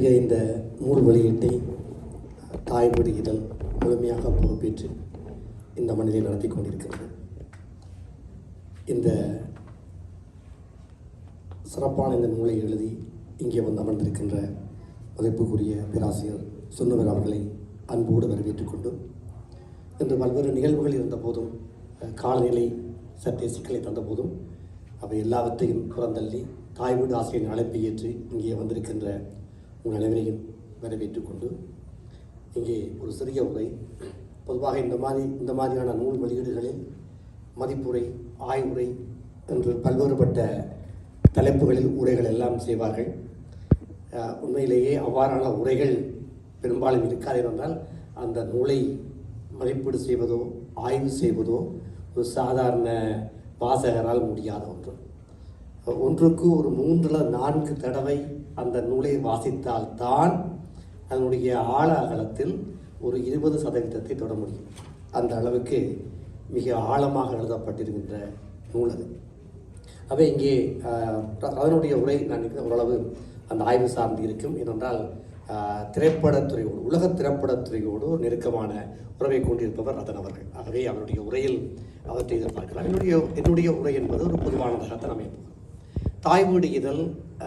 இன்றைய இந்த நூல் வெளியீட்டை தாய்மொழி இதழ் முழுமையாக பொறுப்பேற்று இந்த மண்ணிலே நடத்தி கொண்டிருக்கிறது. இந்த சிறப்பான இந்த நூலை எழுதி இங்கே வந்து அமர்ந்திருக்கின்ற மதிப்புக்குரிய பேராசிரியர் சுந்தர் அவர்களை அன்போடு வரவேற்றுக் கொண்டு, இன்று பல்வேறு நிகழ்வுகள் இருந்த போதும், காலநிலை சற்றே சிக்கலை தந்த போதும், அவை எல்லாவற்றையும் புறந்தள்ளி தாய்மொழி ஆசிரியரின் அழைப்பை ஏற்று இங்கே வந்திருக்கின்ற உங்கள் அனைவரையும் வரவேற்றுக் கொண்டு, இங்கே ஒரு சிறிய உரை. பொதுவாக இந்த மாதிரியான நூல் வெளியீடுகளில் மதிப்புரை, ஆய்வுரை என்று பல்வேறுபட்ட தலைப்புகளில் உரைகள் எல்லாம் செய்வார்கள். உண்மையிலேயே அவ்வாறான உரைகள் பெரும்பாலும் இருக்காது. என்றால் அந்த நூலை மதிப்பீடு செய்வதோ ஆய்வு செய்வதோ ஒரு சாதாரண வாசகரால் முடியாத ஒன்று. ஒன்றுக்கு ஒரு 3-4 தடவை அந்த நூலை வாசித்தால்தான் அதனுடைய ஆழ அகலத்தில் ஒரு 20% தொட முடியும். அந்த அளவுக்கு மிக ஆழமாக எழுதப்பட்டிருக்கின்ற நூல் அது. அவை இங்கே அதனுடைய உரை நான் ஓரளவு அந்த ஆய்வு சார்ந்து இருக்கும். ஏனென்றால் திரைப்படத்துறையோடு, உலக திரைப்படத்துறையோடு நெருக்கமான உறவை கொண்டிருப்பவர் அதன் அவர்கள். ஆகவே அவருடைய உரையில் அவற்றை எதிர்பார்க்கிறார். என்னுடைய உரை என்பது ஒரு பொதுவானதாகத்தான் அமைப்பு. தாய்மொழி இதழ்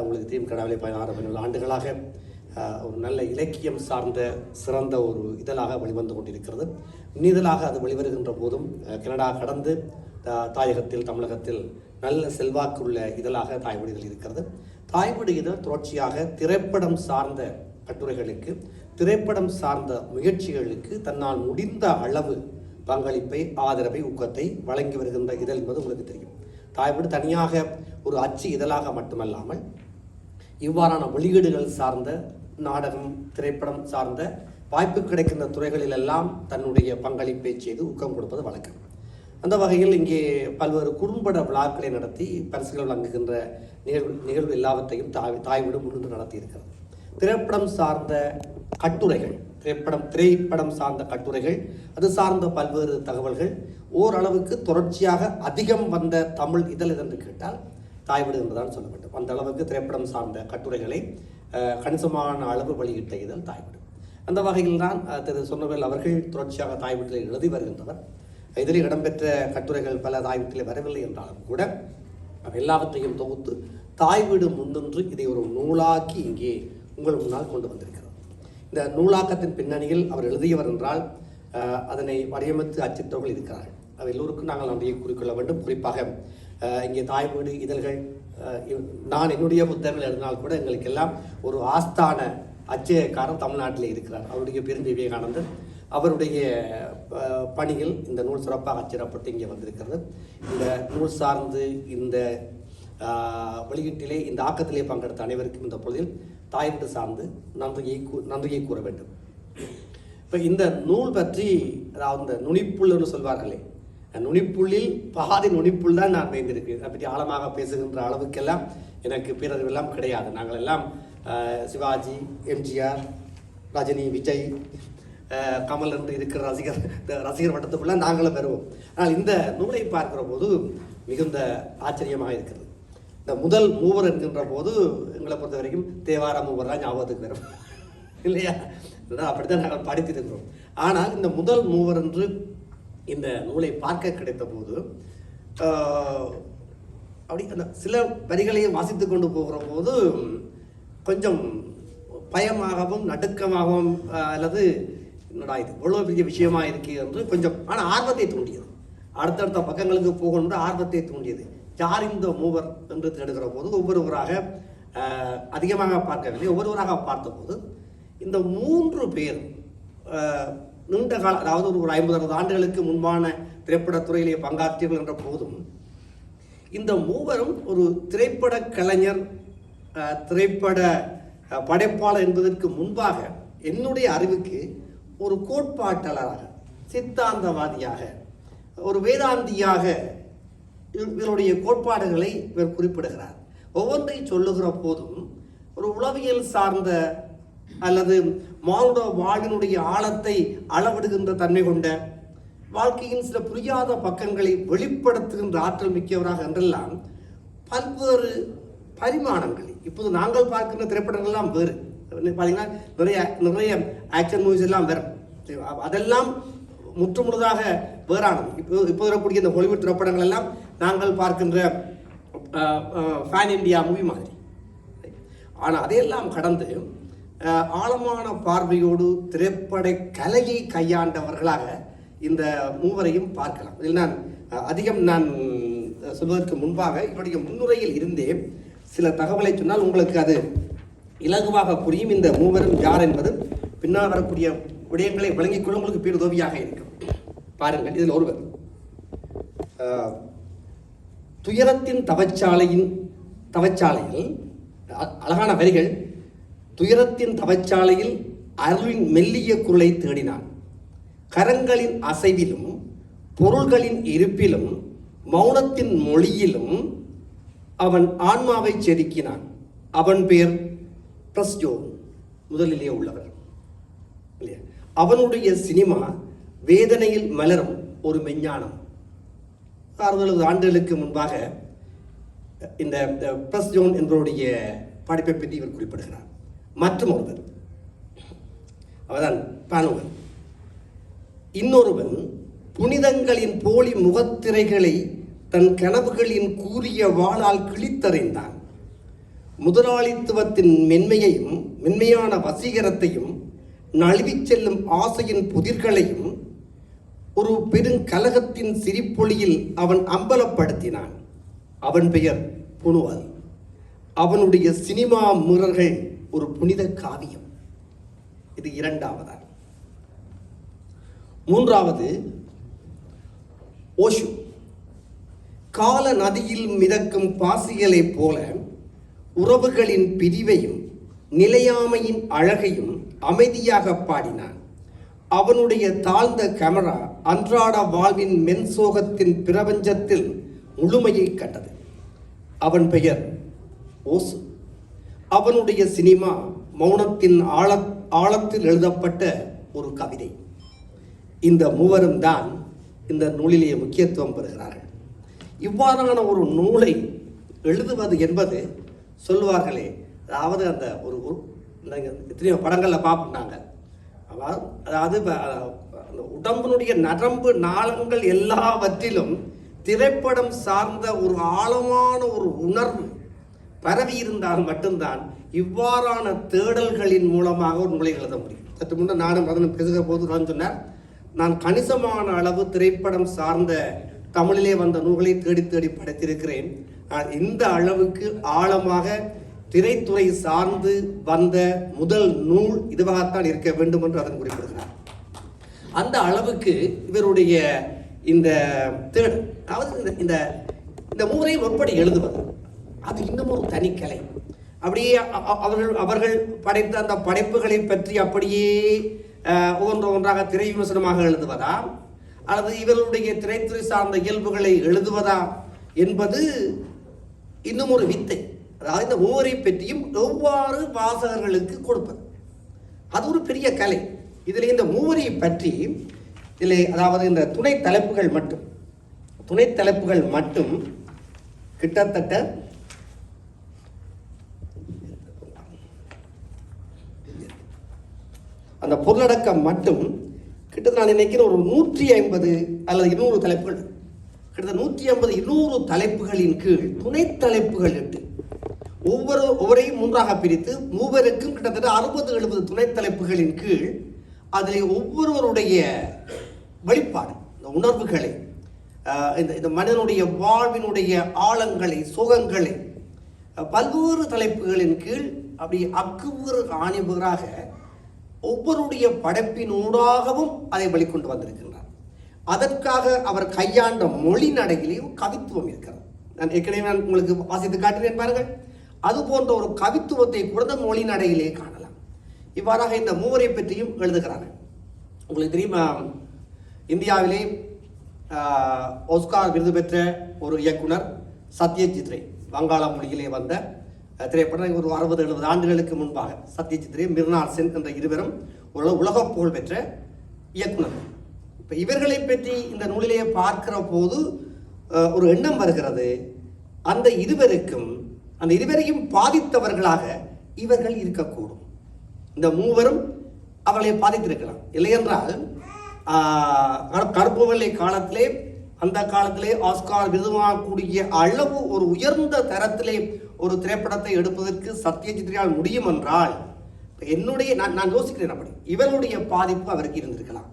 உங்களுக்கு தெரியும், கடவுளை 16-17 ஆண்டுகளாக ஒரு நல்ல இலக்கியம் சார்ந்த சிறந்த ஒரு இதழாக வெளிவந்து கொண்டிருக்கிறது. இதழாக அது வெளிவருகின்ற போதும் கனடா கடந்து தாயகத்தில், தமிழகத்தில் நல்ல செல்வாக்குள்ள இதழாக தாய்மொழி இதழ் இருக்கிறது. தாய்மொழி இதழ் தொடர்ச்சியாக திரைப்படம் சார்ந்த கட்டுரைகளுக்கு, திரைப்படம் சார்ந்த முயற்சிகளுக்கு தன்னால் முடிந்த அளவு பங்களிப்பை, ஆதரவை, ஊக்கத்தை வழங்கி வருகின்ற இதழ் என்பது உங்களுக்கு தெரியும். தாய்மொழி தனியாக ஒரு அச்சு இதழாக மட்டுமல்லாமல் இவ்வாறான வெளியீடுகள் சார்ந்த நாடகம், திரைப்படம் சார்ந்த வாய்ப்பு கிடைக்கின்ற துறைகளிலெல்லாம் தன்னுடைய பங்களிப்பை செய்து ஊக்கம் கொடுப்பது வழக்கம். அந்த வகையில் இங்கே பல்வேறு குறும்பட விழாக்களை நடத்தி பரிசுகள் வழங்குகின்ற நிகழ்வு எல்லாவற்றையும் தாய்மொழி முன்னின்று நடத்தி இருக்கிறது. திரைப்படம் சார்ந்த கட்டுரைகள், திரைப்படம் சார்ந்த கட்டுரைகள், அது சார்ந்த பல்வேறு தகவல்கள் ஓரளவுக்கு தொடர்ச்சியாக அதிகம் வந்த தமிழ் இதழ் என்று கேட்டால் தாய்மொழி என்றுதான் சொல்ல வேண்டும். அந்த அளவுக்கு திரைப்படம் சார்ந்த கட்டுரைகளை கணிசமான அளவு வெளியிட்ட இதழ் தாய்மொழி. அந்த வகையில் தான் திரு சொன்னவேல் அவர்கள் தொடர்ச்சியாக தாய்மொழியில் எழுதி வருகின்றவர். இதில் இடம்பெற்ற கட்டுரைகள் பல தாய்மொழியில் வரவில்லை என்றாலும் கூட எல்லாவற்றையும் தொகுத்து தாய்வீடு முன்னின்று இதை ஒரு நூலாக்கி இங்கே உங்கள் முன்னால் கொண்டு வந்திருக்கிறது. இந்த நூலாக்கத்தின் பின்னணியில் அவர் எழுதியவர் என்றால் அதனை வடிவமைத்து அச்சிட்டவர்கள் இருக்கிறார்கள். அவை எல்லோருக்கும் நாங்கள் நன்றியை குறிக்கொள்ள வேண்டும். குறிப்பாக இங்கே தாய்மொழி இதழ்கள், நான் என்னுடைய புத்தகங்கள் எழுதினால் கூட எங்களுக்கு எல்லாம் ஒரு ஆஸ்தான அச்சயக்காரர் தமிழ்நாட்டிலே இருக்கிறார். அவருடைய பெருந்தை விவேகானந்தர். அவருடைய பணியில் இந்த நூல் சிறப்பாக அச்சிடப்பட்டு இங்கே வந்திருக்கிறது. இந்த நூல் சார்ந்து இந்த வெளியீட்டிலே, இந்த ஆக்கத்திலே பங்கெடுத்த அனைவருக்கும் இந்த பொழுதில் தாய்மொழி சார்ந்து நன்றியை கூற வேண்டும். இப்போ இந்த நூல் பற்றி, அதாவது இந்த நுனிப்புல் என்று சொல்வார்களே, நுனிப்புள்ளில் பாதி நுனிப்புள் தான் நான் வைந்திருக்கிறேன். அதை பற்றி ஆழமாக பேசுகின்ற அளவுக்கெல்லாம் எனக்கு பேரறிவெல்லாம் கிடையாது. நாங்கள் எல்லாம் சிவாஜி, எம்ஜிஆர், ரஜினி, விஜய், கமல் என்று இருக்கிற ரசிகர் வட்டத்துக்குள்ள நாங்களும் வருவோம். ஆனால் இந்த நூலை பார்க்கிற போது மிகுந்த ஆச்சரியமாக இருக்கிறது. இந்த முதல் மூவர் என்கின்ற போது எங்களை பொறுத்த வரைக்கும் தேவார மூவர் தான் ஞாபகத்துக்கு வரும் இல்லையா? அப்படித்தான் நாங்கள் படித்திருக்கிறோம். ஆனால் இந்த முதல் மூவர் என்று இந்த நூலை பார்க்க கிடைத்த போது அப்படி அந்த சில வரிகளையும் வாசித்து கொண்டு போகிற போது கொஞ்சம் பயமாகவும் நடுக்கமாகவும், அல்லது என்னடா இது இவ்வளோ பெரிய விஷயமா இருக்கு என்று கொஞ்சம், ஆனால் ஆர்வத்தை தூண்டியது. அடுத்தடுத்த பக்கங்களுக்கு போகணுன்ற ஆர்வத்தை தூண்டியது. யார் இந்த மூவர் என்று தேடுகிற போது ஒவ்வொருவராக அதிகமாக பார்க்கவில்லை. ஒவ்வொருவராக பார்த்தபோது இந்த 3 பேர் நீண்ட கால, அதாவது ஒரு 50-60 ஆண்டுகளுக்கு முன்பான திரைப்படத்துறையிலே பங்காற்றியவர்கள் என்ற போதும் இந்த மூவரும் ஒரு திரைப்பட கலைஞர், திரைப்பட படைப்பாளர் என்பதற்கு முன்பாக என்னுடைய அறிவுக்கு ஒரு கோட்பாட்டாளராக, சித்தாந்தவாதியாக, ஒரு வேதாந்தியாக இவருடைய கோட்பாடுகளை இவர் குறிப்பிடுகிறார். ஒவ்வொன்றை சொல்லுகிற போதும் ஒரு உளவியல் சார்ந்த அல்லது மானுட வாழ்வினுடைய ஆழத்தை அளவிடுகின்ற தன்மை கொண்ட, வாழ்க்கையின் சில புரியாத பக்கங்களை வெளிப்படுத்துகின்ற ஆற்றல் மிக்கவராக என்றெல்லாம் பல்வேறு பரிமாணங்களை, இப்போது நாங்கள் பார்க்கின்ற திரைப்படங்கள்லாம் வேறு, பார்த்தீங்கன்னா நிறைய நிறைய ஆக்ஷன் மூவிஸ் எல்லாம் வரும். அதெல்லாம் முற்றுமுழுதாக வேறானது. இப்போ வரக்கூடிய இந்த ஹாலிவுட் திரைப்படங்கள் எல்லாம் நாங்கள் பார்க்கின்ற ஃபேன் இண்டியா மூவி மாதிரி. ஆனால் அதையெல்லாம் கடந்து ஆழமான பார்வையோடு திரைப்பட கலையை கையாண்டவர்களாக இந்த மூவரையும் பார்க்கலாம். இதில் நான் சொல்வதற்கு முன்பாக இவருடைய முன்னுரையில் இருந்தே சில தகவலை சொன்னால் உங்களுக்கு அது இலகுவாக புரியும். இந்த மூவரும் யார் என்பது பின்னால் வரக்கூடிய விடயங்களை வழங்கிக் கொள்ள உங்களுக்கு பேருதவியாக இருக்கும். பாருங்கள், இதில் ஒருவர் துயரத்தின் தவச்சாலையில் அழகான வரிகள். துயரத்தின் தவச்சாலையில் அருளின் மெல்லிய குரலை தேடினான். கரங்களின் அசைவிலும் பொருள்களின் இருப்பிலும் மௌனத்தின் மொழியிலும் அவன் ஆன்மாவை செதுக்கினான். அவன் பேர் பிரஸ்ஜோன், முதலிலே உள்ளவர் இல்லையா? அவனுடைய சினிமா வேதனையில் மலரும் ஒரு மெஞ்ஞானம். 60 ஆண்டுகளுக்கு முன்பாக இந்த பிரஸ்ஜோன் என்பவருடைய படைப்பை பற்றி இவர் குறிப்பிடுகிறார். மற்றும் ஒருவர் அவர்தான் பானுவன். இன்னொருவன் புனிதங்களின் போலி முகத்திரைகளை தன் கனவுகளின் கூறிய வாளால் கிழித்தறிந்தான். முதலாளித்துவத்தின் மென்மையான வசீகரத்தையும் நழுவிச் செல்லும் ஆசையின் புதிர்களையும் ஒரு பெருங்கலகத்தின் சிரிப்பொழியில் அவன் அம்பலப்படுத்தினான். அவன் பெயர் புனுவல். அவனுடைய சினிமா மிரர்கள் ஒரு புனித காவியம். இது இரண்டாவதா. மூன்றாவது ஓஷு. கால நதியில் மிதக்கும் பாசிகளைப் போல உறவுகளின் பிரிவையும் நிலையாமையின் அழகையும் அமைதியாக பாடினான். அவனுடைய தாழ்ந்த கேமரா அன்றாட வாழ்வின் மென்சோகத்தின் பிரபஞ்சத்தில் முழுமையை கண்டது. அவன் பெயர் ஓசு. அவனுடைய சினிமா மௌனத்தின் ஆழத்தில் எழுதப்பட்ட ஒரு கவிதை. இந்த மூவரும் தான் இந்த நூலிலேயே முக்கியத்துவம் பெறுகிறார்கள். இவ்வாறான ஒரு நூலை எழுதுவது என்பது சொல்லுவார்களே, அதாவது அந்த ஒரு எத்தனையோ படங்களில் பார்ப்போம். அதாவது அந்த உடம்பினுடைய நரம்பு நாளங்கள் எல்லாவற்றிலும் திரைப்படம் சார்ந்த ஒரு ஆழமான ஒரு உணர்வு பரவி இருந்தால் மட்டும்தான் இவ்வாறான தேடல்களின் மூலமாக ஒரு நூலை எழுத முடியும். சற்று முன்னே நானும் பேசுகிற போது நான் சொன்னார், நான் கணிசமான அளவு திரைப்படம் சார்ந்த தமிழிலே வந்த நூல்களை தேடி தேடி படைத்திருக்கிறேன். இந்த அளவுக்கு ஆழமாக திரைத்துறை சார்ந்து வந்த முதல் நூல் இதுவாகத்தான் இருக்க வேண்டும் என்று அதன் குறிப்பிடுகிறார். அந்த அளவுக்கு இவருடைய இந்த தேடல், அதாவது இந்த மூவரையும் எப்படி எழுதுவது, அது இன்னும் ஒரு தனிக்கலை. அப்படியே அவர்கள் படைத்த அந்த படைப்புகளை பற்றி அப்படியே ஒன்றாக திரை விமர்சனமாக எழுதுவதா, அல்லது இவர்களுடைய திரைத்துறை சார்ந்த இயல்புகளை எழுதுவதா என்பது இன்னும் ஒரு வித்தை. அதாவது இந்த மூவரை பற்றியும் எவ்வாறு வாசகர்களுக்கு கொடுப்பது, அது ஒரு பெரிய கலை. இதில் இந்த மூவரை பற்றி அதாவது இந்த துணை தலைப்புகள் மட்டும் கிட்டத்தட்ட அந்த பொருளடக்கம் மட்டும் கிட்டத்தட்ட நான் நினைக்கிறேன் ஒரு 150 அல்லது 200 தலைப்புகள், கிட்டத்தட்ட 150-200 தலைப்புகளின் கீழ் துணை தலைப்புகள் இட்டு ஒவ்வொரையும் மூன்றாக பிரித்து மூவருக்கும் கிட்டத்தட்ட 60-70 துணை தலைப்புகளின் கீழ் அதில் ஒவ்வொருவருடைய வெளிப்பாடு, இந்த உணர்வுகளை, இந்த மனிதனுடைய வாழ்வினுடைய ஆழங்களை, சுகங்களை பல்வேறு தலைப்புகளின் கீழ் அப்படி அக்குவறு ஆணிவராக ஒவ்வொருடைய படைப்பினூடாகவும் அதை வெளிக்கொண்டு வந்திருக்கின்றார். அதற்காக அவர் கையாண்ட மொழி நடையிலேயும் கவித்துவம் இருக்கிறது. நான் ஏற்கனவே உங்களுக்கு வாசித்து காட்டினேன் பாருங்கள். அது போன்ற ஒரு கவித்துவத்தை கூட மொழி நடையிலே காணலாம். இவ்வாறாக இந்த மூவரை பற்றியும் எழுதுகிறார்கள். உங்களுக்கு தெரியுமா, இந்தியாவிலே ஆஸ்கார் விருது பெற்ற ஒரு இயக்குனர் சத்யஜித் ரே, வங்காள மொழியிலே வந்த திரைப்படம் ஒரு 60-70 ஆண்டுகளுக்கு முன்பாக சத்யஜித் ரே, மிர்னால் சென் என்ற இருவரும் உலக புகழ் பெற்ற இயக்குனர். இப்போ இவர்களை பற்றி இந்த நூலிலேயே பார்க்கிற போது ஒரு எண்ணம் வருகிறது, அந்த இருவரையும் பாதித்தவர்களாக இவர்கள் இருக்கக்கூடும். இந்த மூவரும் அவர்களை பாதித்திருக்கலாம். இல்லையென்றால் கருப்பு வெள்ளை காலத்திலே, அந்த காலத்திலே ஆஸ்கார் விருதுவாகக்கூடிய அளவு ஒரு உயர்ந்த தரத்திலே ஒரு திரைப்படத்தை எடுப்பதற்கு சத்யஜித்ரால் முடியும் என்றால் என்னுடைய நான் யோசிக்கிறேன், அப்படி இவருடைய பாதிப்பு அவருக்கு இருந்திருக்கலாம்.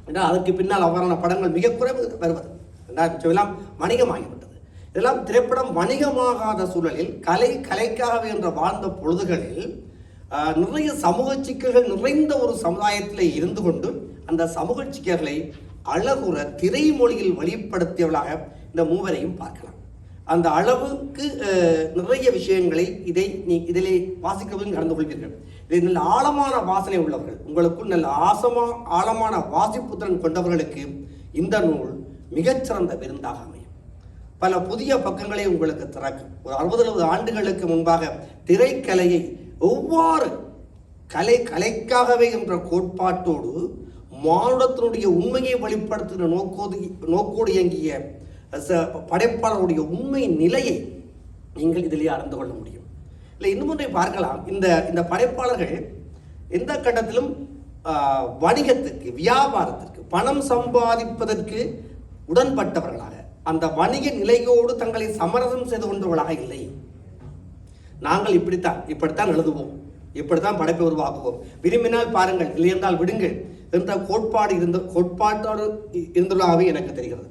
ஏன்னா அதற்கு பின்னால் அவ்வாறான படங்கள் மிக குறைவு வருவது எல்லாம் வணிகமாகிவிட்டது. இதெல்லாம் திரைப்படம் வணிகமாகாத சூழலில் கலைக்காகவே என்று வாழ்ந்த பொழுதுகளில் நிறைய சமூக சிக்கல்கள் நிறைந்த ஒரு சமுதாயத்தில் இருந்து கொண்டு அந்த சமூக சிக்கல்களை அழகுற திரைமொழியில் வெளிப்படுத்தியவர்களாக இந்த மூவரையும் பார்க்கலாம். அந்த அளவுக்கு நிறைய விஷயங்களை இதிலே வாசிக்கவும் கடந்து கொள்வீர்கள். இதில் நல்ல ஆழமான வாசனை உள்ளவர்கள், உங்களுக்குள் நல்ல ஆழமான வாசிப்புத்திறன் கொண்டவர்களுக்கு இந்த நூல் மிகச்சிறந்த விருந்தாக அமையும். பல புதிய பக்கங்களை உங்களுக்கு திறக்கும். ஒரு 60-70 ஆண்டுகளுக்கு முன்பாக திரைக்கலையை எவ்வாறு கலைக்காகவே என்ற கோட்பாட்டோடு மானுடத்தினுடைய உண்மையை வெளிப்படுத்துகிற நோக்கோடு இயங்கிய படைப்பாளருடைய உண்மை நிலையை நீங்கள் இதிலேயே அறிந்து கொள்ள முடியும். இல்லை, இன்னும் ஒன்றை பார்க்கலாம். இந்த படைப்பாளர்கள் எந்த கட்டத்திலும் வணிகத்திற்கு, வியாபாரத்திற்கு, பணம் சம்பாதிப்பதற்கு உடன்பட்டவர்களாக, அந்த வணிக நிலையோடு தங்களை சமரசம் செய்து கொண்டவர்களாக இல்லை. நாங்கள் இப்படித்தான் எழுதுவோம், இப்படித்தான் படைப்பை உருவாக்குவோம், விரும்பினால் பாருங்கள், இல்லையென்றால் விடுங்கள் என்ற கோட்பாட்டோடு இருந்ததாகவே எனக்கு தெரிகிறது.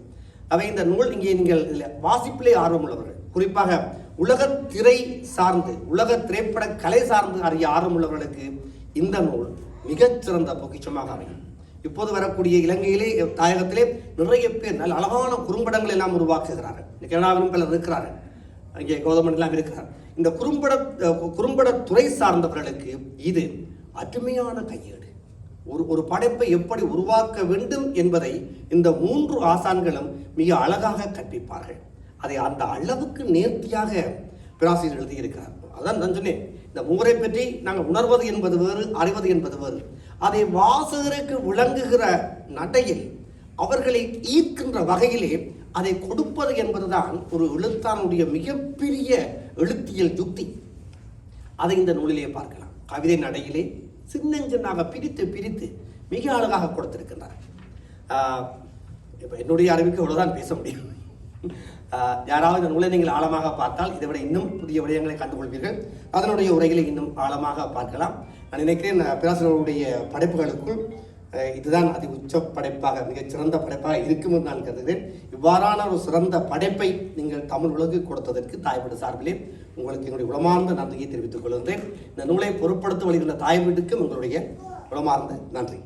அவை இந்த நூல் இங்கே நீங்கள் வாசிப்பிலே ஆர்வம் உள்ளவர்கள், குறிப்பாக உலக திரை சார்ந்து, உலக திரைப்பட கலை சார்ந்து அறிய ஆர்வம் உள்ளவர்களுக்கு இந்த நூல் மிகச்சிறந்த பொக்கிஷமாக அமையும். இப்போது வரக்கூடிய இலங்கையிலே, தாயகத்திலே நிறைய பேர் நல்ல அழகான குறும்படங்கள் எல்லாம் உருவாக்குகிறார்கள். கனடாவிலும் பலர் இருக்கிறார்கள், இங்கே கௌதமன் எல்லாம் இருக்கிறார். இந்த குறும்பட துறை சார்ந்தவர்களுக்கு இது அருமையான கையேடு. ஒரு படைப்பை எப்படி உருவாக்க வேண்டும் என்பதை இந்த 3 ஆசான்களும் மிக அழகாக கற்பிப்பார்கள். அதை அந்த அளவுக்கு நேர்த்தியாக பேராசிரியர் எழுதியிருக்கிறார். அதான் நான் சொன்னேன், இந்த மூவரை பற்றி நாங்கள் உணர்வது என்பது வேறு, அறிவது என்பது வேறு. அதை வாசகருக்கு விளங்குகிற நடையில் அவர்களை ஈர்க்கின்ற வகையிலே அதை கொடுப்பது என்பதுதான் ஒரு எழுத்தானுடைய மிகப்பெரிய எழுத்தியல் யுக்தி. அதை இந்த நூலிலே பார்க்கலாம். கவிதை நடையிலே சின்னஞ்சின்னாக பிரித்து மிக அழகாக கொடுத்திருக்கின்றார். இப்போ என்னுடைய அறிவுக்கு அவ்வளோதான் பேச முடியும். யாராவது இந்த நூலை நீங்கள் ஆழமாக பார்த்தால் இதை விட இன்னும் புதிய விடயங்களை கண்டுகொள்வீர்கள். அதனுடைய உரைகளை இன்னும் ஆழமாக பார்க்கலாம். நான் நினைக்கிறேன் பேராசிரியருடைய படைப்புகளுக்குள் இதுதான் அதி உச்ச படைப்பாக, மிகச்சிறந்த படைப்பாக இருக்கும் என்று நான் கருதுகிறேன். இவ்வாறான ஒரு சிறந்த படைப்பை நீங்கள் தமிழ் உலகு கொடுத்ததற்கு தாய்வீடு சார்பிலே உங்களுக்கு என்னுடைய உளமார்ந்த நன்றியை தெரிவித்துக் கொள்கின்றேன். இந்த நூலை பொருட்படுத்த வருகின்ற தாய்வீட்டுக்கும் உங்களுடைய உளமார்ந்த நன்றி.